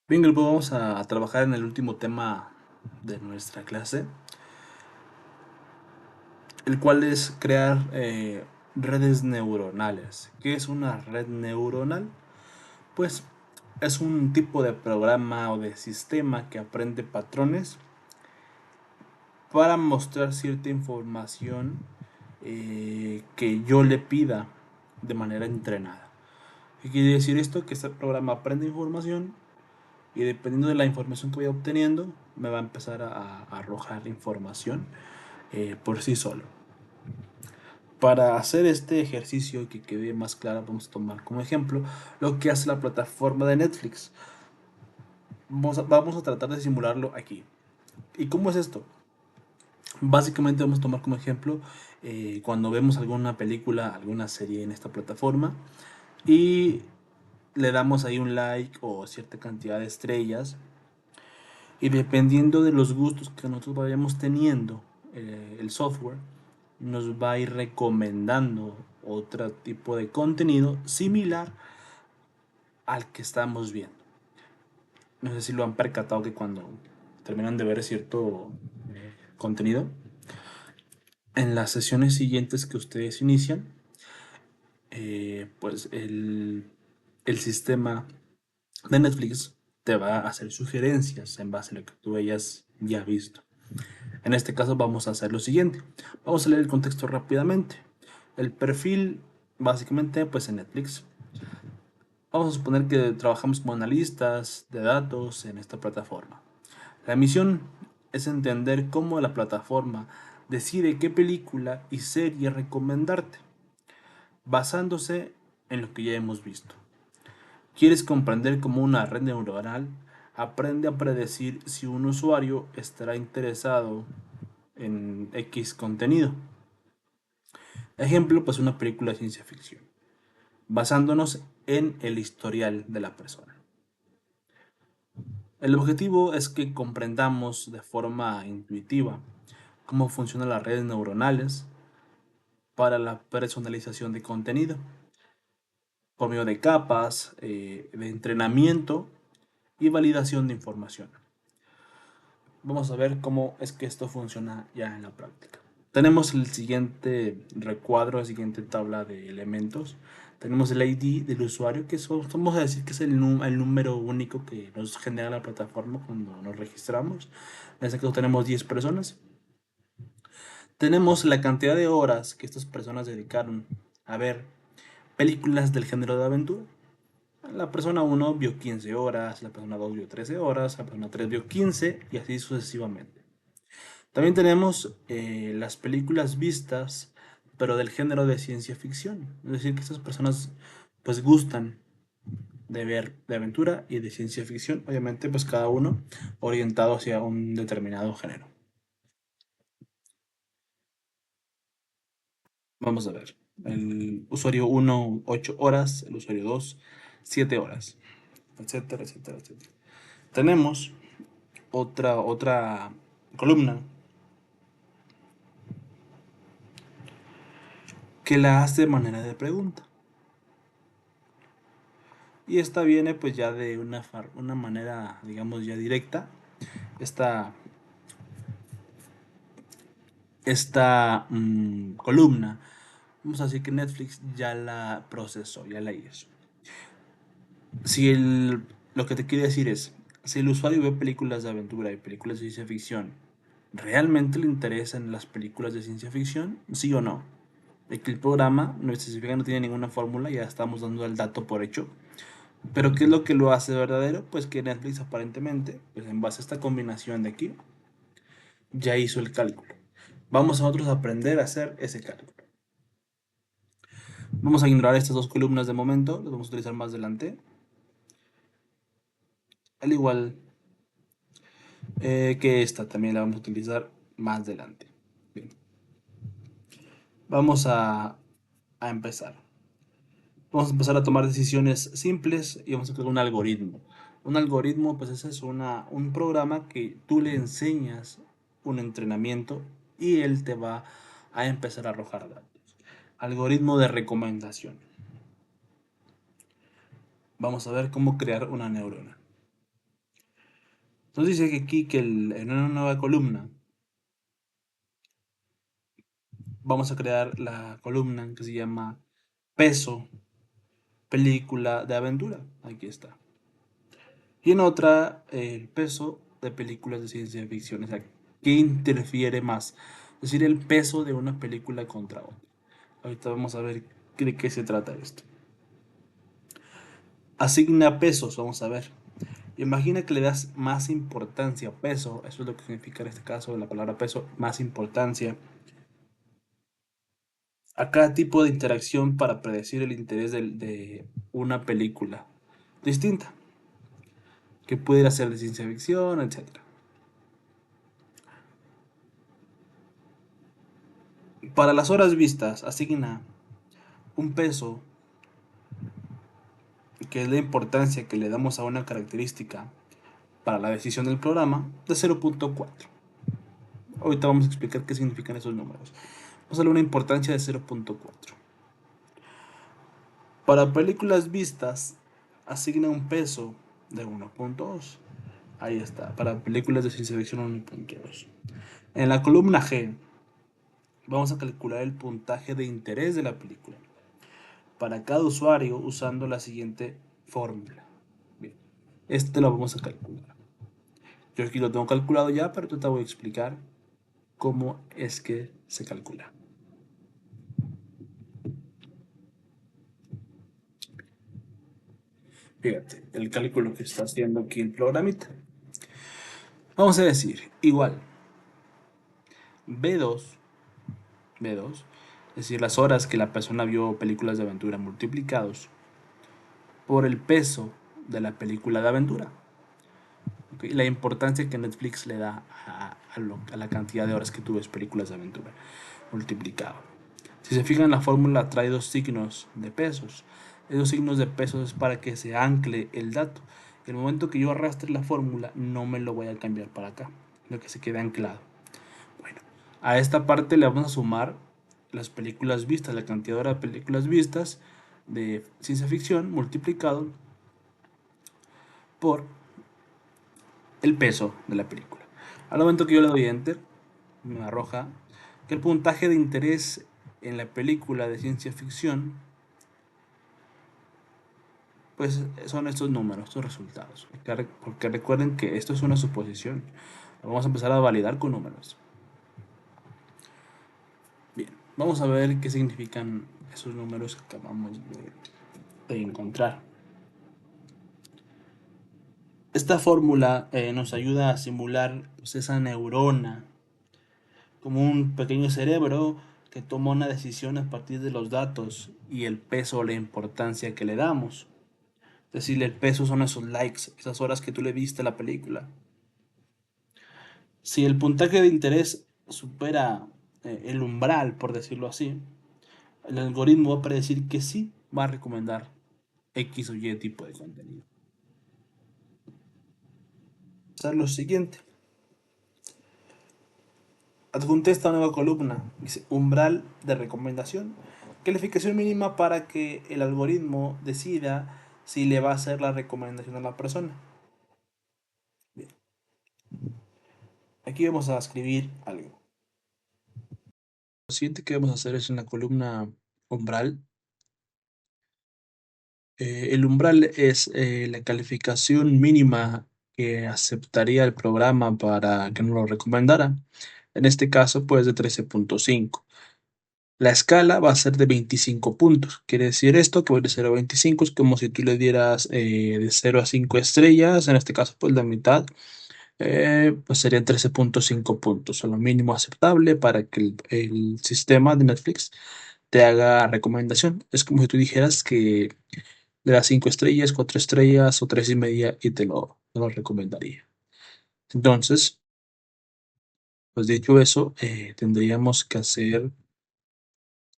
Bien, grupo, vamos a trabajar en el último tema de nuestra clase, el cual es crear redes neuronales. ¿Qué es una red neuronal? Pues es un tipo de programa o de sistema que aprende patrones para mostrar cierta información que yo le pida de manera entrenada. ¿Qué quiere decir esto? Que este programa aprende información y dependiendo de la información que vaya obteniendo, me va a empezar a arrojar información por sí solo. Para hacer este ejercicio y que quede más claro, vamos a tomar como ejemplo lo que hace la plataforma de Netflix. Vamos a tratar de simularlo aquí. ¿Y cómo es esto? Básicamente vamos a tomar como ejemplo cuando vemos alguna película, alguna serie en esta plataforma y le damos ahí un like o cierta cantidad de estrellas. Y dependiendo de los gustos que nosotros vayamos teniendo, el software nos va a ir recomendando otro tipo de contenido similar al que estamos viendo. No sé si lo han percatado que cuando terminan de ver cierto contenido, en las sesiones siguientes que ustedes inician, pues el sistema de Netflix te va a hacer sugerencias en base a lo que tú hayas ya visto. En este caso vamos a hacer lo siguiente. Vamos a leer el contexto rápidamente. El perfil, básicamente, pues en Netflix. Vamos a suponer que trabajamos como analistas de datos en esta plataforma. La misión es entender cómo la plataforma decide qué película y serie recomendarte, basándose en lo que ya hemos visto. ¿Quieres comprender cómo una red neuronal aprende a predecir si un usuario estará interesado en X contenido? Ejemplo, pues una película de ciencia ficción, basándonos en el historial de la persona. El objetivo es que comprendamos de forma intuitiva cómo funcionan las redes neuronales para la personalización de contenido, por medio de capas, de entrenamiento y validación de información. Vamos a ver cómo es que esto funciona ya en la práctica. Tenemos el siguiente recuadro, la siguiente tabla de elementos. Tenemos el ID del usuario, que vamos a decir que es el número único que nos genera la plataforma cuando nos registramos. En este caso tenemos 10 personas. Tenemos la cantidad de horas que estas personas dedicaron a ver películas del género de aventura. La persona uno vio 15 horas, la persona 2 vio 13 horas, la persona 3 vio 15 y así sucesivamente. También tenemos las películas vistas, pero del género de ciencia ficción. Es decir, que estas personas pues gustan de ver de aventura y de ciencia ficción, obviamente pues cada uno orientado hacia un determinado género. Vamos a ver. El usuario uno 8 horas, el usuario 2 7 horas, etcétera, etcétera, etcétera. Tenemos otra columna que la hace de manera de pregunta. Y esta viene pues ya de una manera, digamos, ya directa. Esta, esta columna, vamos a decir que Netflix ya la procesó, ya la hizo. Si lo que te quiero decir es, si el usuario ve películas de aventura y películas de ciencia ficción, ¿realmente le interesan las películas de ciencia ficción? ¿Sí o no? De que el programa no especifica, no tiene ninguna fórmula, ya estamos dando el dato por hecho. Pero ¿qué es lo que lo hace verdadero? Pues que Netflix aparentemente, pues en base a esta combinación de aquí, ya hizo el cálculo. Vamos a nosotros a aprender a hacer ese cálculo. Vamos a ignorar estas dos columnas de momento, las vamos a utilizar más adelante. Al igual que esta también la vamos a utilizar más adelante. Bien. Vamos a empezar. Vamos a empezar a tomar decisiones simples y vamos a crear un algoritmo. Un algoritmo, pues ese es un programa que tú le enseñas un entrenamiento y él te va a empezar a arrojar datos. Algoritmo de recomendación. Vamos a ver cómo crear una neurona. Nos dice que aquí que en una nueva columna vamos a crear la columna que se llama peso, película de aventura. Aquí está. Y en otra, el peso de películas de ciencia ficción. O sea, ¿qué interfiere más? Es decir, el peso de una película contra otra. Ahorita vamos a ver de qué se trata esto. Asigna pesos, vamos a ver. Imagina que le das más importancia a peso, eso es lo que significa en este caso la palabra peso, más importancia a cada tipo de interacción para predecir el interés de una película distinta, que pudiera ser de ciencia ficción, etcétera. Para las horas vistas, asigna un peso, que es la importancia que le damos a una característica para la decisión del programa, de 0.4. Ahorita vamos a explicar qué significan esos números. Vamos a darle una importancia de 0.4. Para películas vistas, asigna un peso de 1.2. Ahí está, para películas de ciencia ficción 1.2. En la columna G, vamos a calcular el puntaje de interés de la película para cada usuario usando la siguiente fórmula. Bien, este lo vamos a calcular. Yo aquí lo tengo calculado ya, pero te voy a explicar cómo es que se calcula. Fíjate, el cálculo que está haciendo aquí el programita. Vamos a decir, igual, B2, B2, es decir, las horas que la persona vio películas de aventura multiplicados por el peso de la película de aventura. ¿Okay? La importancia que Netflix le da a la cantidad de horas que tú ves películas de aventura multiplicado. Si se fijan, la fórmula trae dos signos de pesos. Esos signos de pesos es para que se ancle el dato. En el momento que yo arrastre la fórmula, no me lo voy a cambiar para acá, lo que se quede anclado. Bueno, a esta parte le vamos a sumar las películas vistas, la cantidad de horas de películas vistas de ciencia ficción multiplicado por el peso de la película. Al momento que yo le doy enter, me arroja que el puntaje de interés en la película de ciencia ficción, pues son estos números, estos resultados. Porque recuerden que esto es una suposición. Vamos a empezar a validar con números. Bien, vamos a ver qué significan esos números que acabamos de encontrar. Esta fórmula nos ayuda a simular pues, esa neurona como un pequeño cerebro que toma una decisión a partir de los datos y el peso o la importancia que le damos. Es decir, el peso son esos likes, esas horas que tú le viste a la película. Si el puntaje de interés supera el umbral, por decirlo así, el algoritmo va a predecir que sí va a recomendar X o Y tipo de contenido. Vamos a hacer lo siguiente. Adjunté esta nueva columna, dice umbral de recomendación, calificación mínima para que el algoritmo decida si le va a hacer la recomendación a la persona. Bien. Aquí vamos a escribir algo. Lo siguiente que vamos a hacer es una columna umbral. El umbral es la calificación mínima que aceptaría el programa para que nos lo recomendara. En este caso, pues de 13.5. La escala va a ser de 25 puntos. Quiere decir esto que de 0 a 25 es como si tú le dieras de 0 a 5 estrellas. En este caso, pues la mitad, pues serían 13.5 puntos. O lo mínimo aceptable para que el sistema de Netflix te haga recomendación. Es como si tú dijeras que le das 5 estrellas, 4 estrellas o 3.5 y te lo recomendaría. Entonces, pues dicho eso, tendríamos que hacer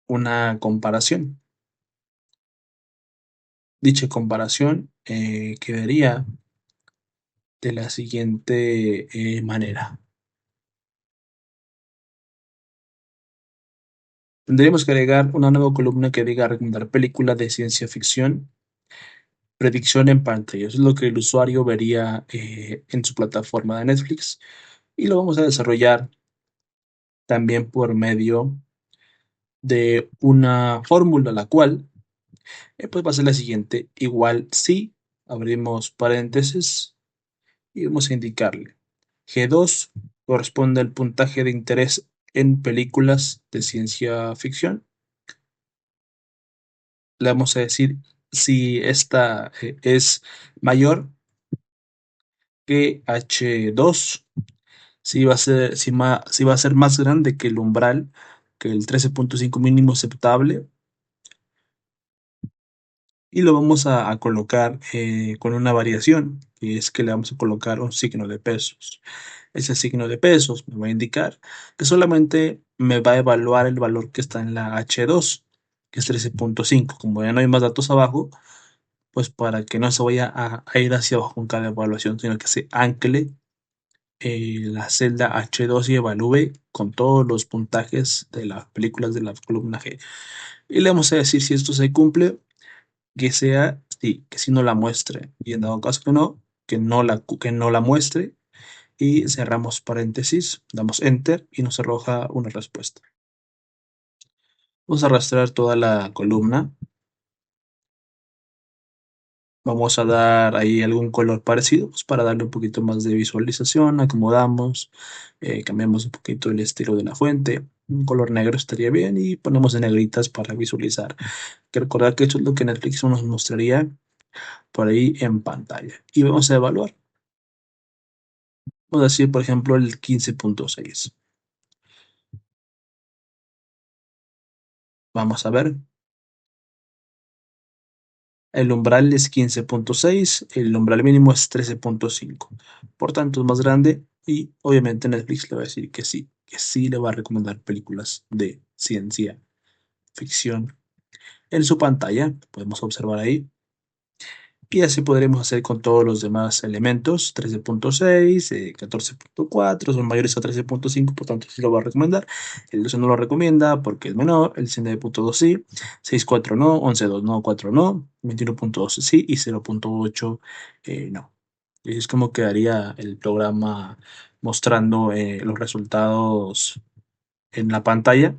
una comparación. Dicha comparación quedaría de la siguiente manera. Tendríamos que agregar una nueva columna que diga recomendar películas de ciencia ficción predicción en pantalla. Eso es lo que el usuario vería en su plataforma de Netflix. Y lo vamos a desarrollar también por medio de una fórmula, la cual pues va a ser la siguiente. Igual si abrimos paréntesis y vamos a indicarle G2 corresponde al puntaje de interés en películas de ciencia ficción. Le vamos a decir si esta es mayor que H2, si va a ser, si va a ser más grande que el umbral, que el 13.5 mínimo aceptable, y lo vamos a colocar con una variación, que es que le vamos a colocar un signo de pesos. Ese signo de pesos me va a indicar que solamente me va a evaluar el valor que está en la H2, que es 13.5. Como ya no hay más datos abajo, pues para que no se vaya a ir hacia abajo con cada evaluación, sino que se ancle la celda H2 y evalúe con todos los puntajes de las películas de la columna G. Y le vamos a decir si esto se cumple, que sea, sí, que si no la muestre. Y en dado caso que no la muestre, y cerramos paréntesis, damos enter y nos arroja una respuesta. Vamos a arrastrar toda la columna. Vamos a dar ahí algún color parecido, pues, para darle un poquito más de visualización. Acomodamos, cambiamos un poquito el estilo de la fuente. Un color negro estaría bien y ponemos en negritas para visualizar. Hay que recordar que esto es lo que Netflix nos mostraría por ahí en pantalla. Y vamos a evaluar. Vamos a decir, por ejemplo, el 15.6. Vamos a ver. El umbral es 15.6, el umbral mínimo es 13.5. Por tanto, es más grande y obviamente Netflix le va a decir que sí le va a recomendar películas de ciencia ficción en su pantalla. Podemos observar ahí. Y así podremos hacer con todos los demás elementos. 13.6, 14.4 son mayores a 13.5, por tanto sí lo va a recomendar. El 12 no lo recomienda porque es menor. El 19.2 sí, 6.4 no, 11.2 no, 4 no, 21.2 sí y 0.8 no. Y es como quedaría el programa mostrando los resultados en la pantalla.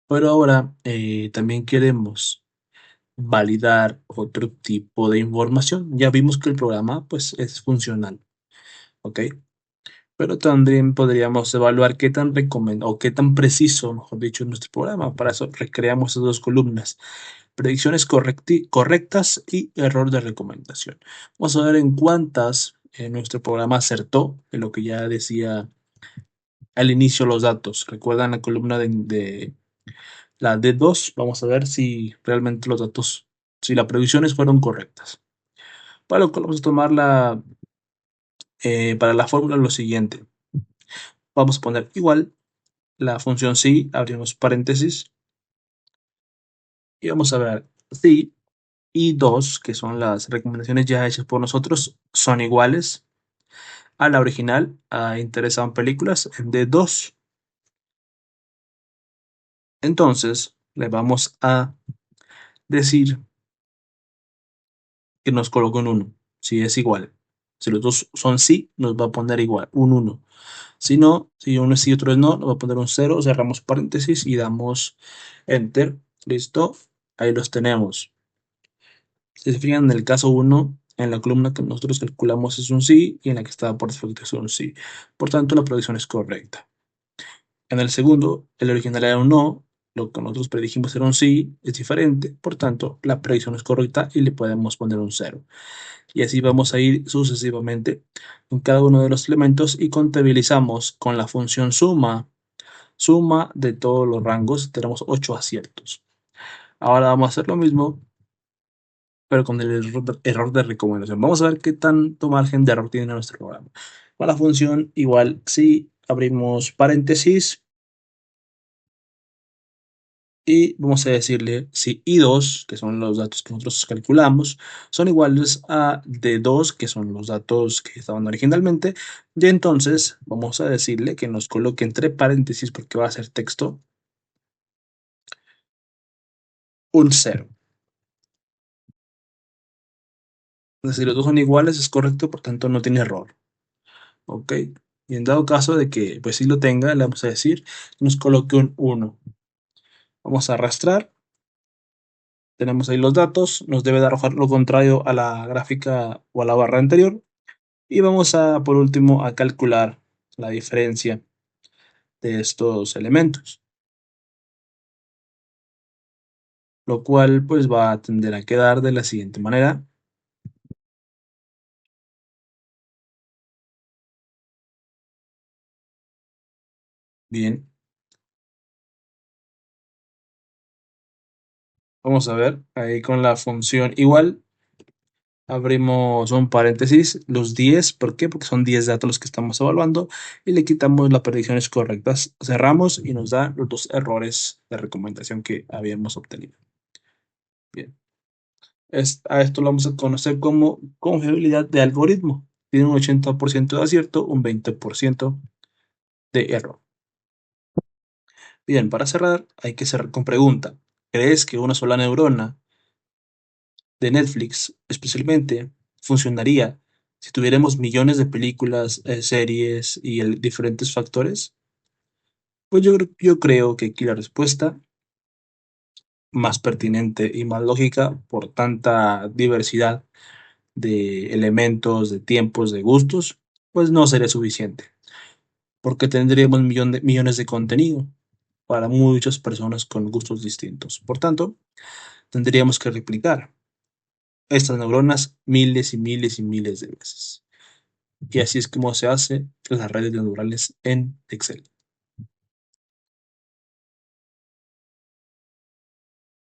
Pero ahora también queremos validar otro tipo de información. Ya vimos que el programa pues es funcional, ¿ok? Pero también podríamos evaluar qué tan o qué tan preciso, mejor dicho, es nuestro programa. Para eso recreamos esas dos columnas. Predicciones correctas y error de recomendación. Vamos a ver en cuántas nuestro programa acertó en lo que ya decía al inicio los datos. ¿Recuerdan la columna de la D2? Vamos a ver si realmente los datos, si las predicciones fueron correctas. Para lo cual vamos a tomar para la fórmula lo siguiente. Vamos a poner igual la función si, abrimos paréntesis, y vamos a ver si y 2, que son las recomendaciones ya hechas por nosotros, son iguales a la original, a Interesaban Películas de 2. Entonces, le vamos a decir que nos coloque un 1, si es igual. Si los dos son sí, nos va a poner igual, un 1. Si no, si uno es sí y otro es no, nos va a poner un 0, cerramos paréntesis y damos enter. Listo, ahí los tenemos. Si se fijan, en el caso 1, en la columna que nosotros calculamos es un sí y en la que estaba por defecto es un sí. Por tanto, la predicción es correcta. En el segundo, el original era un no, lo que nosotros predijimos era un sí, es diferente. Por tanto, la predicción es correcta y le podemos poner un 0. Y así vamos a ir sucesivamente en cada uno de los elementos y contabilizamos con la función suma de todos los rangos. Tenemos 8 aciertos. Ahora vamos a hacer lo mismo, pero con el error de recomendación. Vamos a ver qué tanto margen de error tiene nuestro programa. Para la función, igual, si abrimos paréntesis y vamos a decirle si I2, que son los datos que nosotros calculamos, son iguales a D2, que son los datos que estaban originalmente, y entonces vamos a decirle que nos coloque entre paréntesis, porque va a ser texto, un 0. Si los dos son iguales es correcto, por tanto no tiene error. ¿Ok? Y en dado caso de que pues sí lo tenga, le vamos a decir que nos coloque un 1. Vamos a arrastrar, tenemos ahí los datos, nos debe de arrojar lo contrario a la gráfica o a la barra anterior. Y vamos a, por último, a calcular la diferencia de estos elementos, lo cual pues va a tender a quedar de la siguiente manera. Bien, vamos a ver ahí con la función igual. Abrimos un paréntesis, los 10, ¿por qué? Porque son 10 datos los que estamos evaluando y le quitamos las predicciones correctas. Cerramos y nos da los dos errores de recomendación que habíamos obtenido. Bien, a esto lo vamos a conocer como confiabilidad de algoritmo. Tiene un 80% de acierto, un 20% de error. Bien, para cerrar hay que cerrar con pregunta. ¿Crees que una sola neurona de Netflix especialmente funcionaría si tuviéramos millones de películas, series y diferentes factores? Pues yo creo que aquí la respuesta más pertinente y más lógica por tanta diversidad de elementos, de tiempos, de gustos, pues no sería suficiente, porque tendríamos millones de contenido para muchas personas con gustos distintos. Por tanto, tendríamos que replicar estas neuronas miles y miles y miles de veces. Y así es como se hace las redes neurales en Excel.